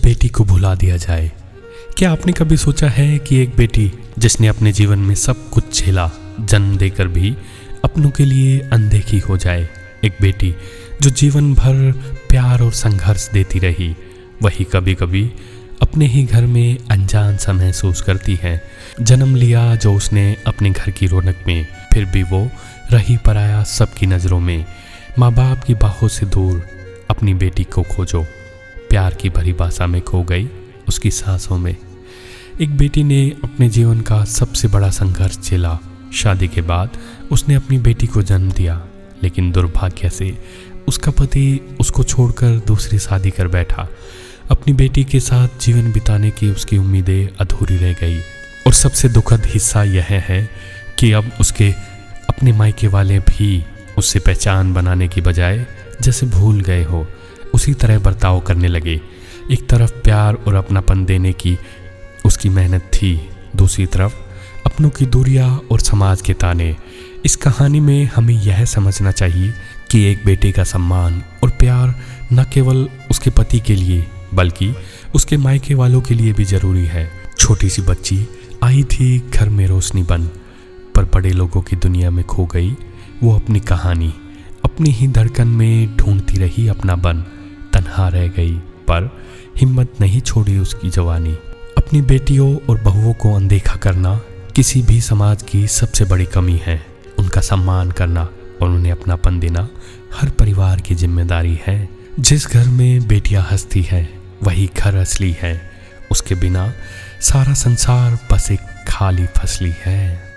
बेटी को भुला दिया जाए। क्या आपने कभी सोचा है कि एक बेटी जिसने अपने जीवन में सब कुछ झेला, जन्म देकर भी अपनों के लिए अनदेखी हो जाए, एक बेटी जो जीवन भर प्यार और संघर्ष देती रही, वही कभी कभी अपने ही घर में अनजान सा महसूस करती है। जन्म लिया जो उसने अपने घर की रौनक में, फिर भी वो रही पराया सबकी नज़रों में। माँ बाप की बाहों से दूर अपनी बेटी को खोजो, प्यार की भरी भाषा में खो गई उसकी सांसों में। एक बेटी ने अपने जीवन का सबसे बड़ा संघर्ष झेला। शादी के बाद उसने अपनी बेटी को जन्म दिया, लेकिन दुर्भाग्य से उसका पति उसको छोड़कर दूसरी शादी कर बैठा। अपनी बेटी के साथ जीवन बिताने की उसकी उम्मीदें अधूरी रह गई। और सबसे दुखद हिस्सा यह है कि अब उसके अपने मायके वाले भी उससे पहचान बनाने की बजाय जैसे भूल गए हो उसी तरह बर्ताव करने लगे। एक तरफ प्यार और अपनापन देने की उसकी मेहनत थी, दूसरी तरफ अपनों की दूरियां और समाज के ताने। इस कहानी में हमें यह समझना चाहिए कि एक बेटे का सम्मान और प्यार न केवल उसके पति के लिए बल्कि उसके मायके वालों के लिए भी जरूरी है। छोटी सी बच्ची आई थी घर में रोशनी बन, पर बड़े लोगों की दुनिया में खो गई। वो अपनी कहानी अपनी ही धड़कन में ढूंढती रही अपना बन, तन्हा रह गई पर हिम्मत नहीं छोड़ी उसकी जवानी। अपनी बेटियों और बहुओं को अनदेखा करना किसी भी समाज की सबसे बड़ी कमी है। उनका सम्मान करना और उन्हें अपनापन देना हर परिवार की जिम्मेदारी है। जिस घर में बेटियां हंसती है वही घर असली है। उसके बिना सारा संसार बस एक खाली फसली है।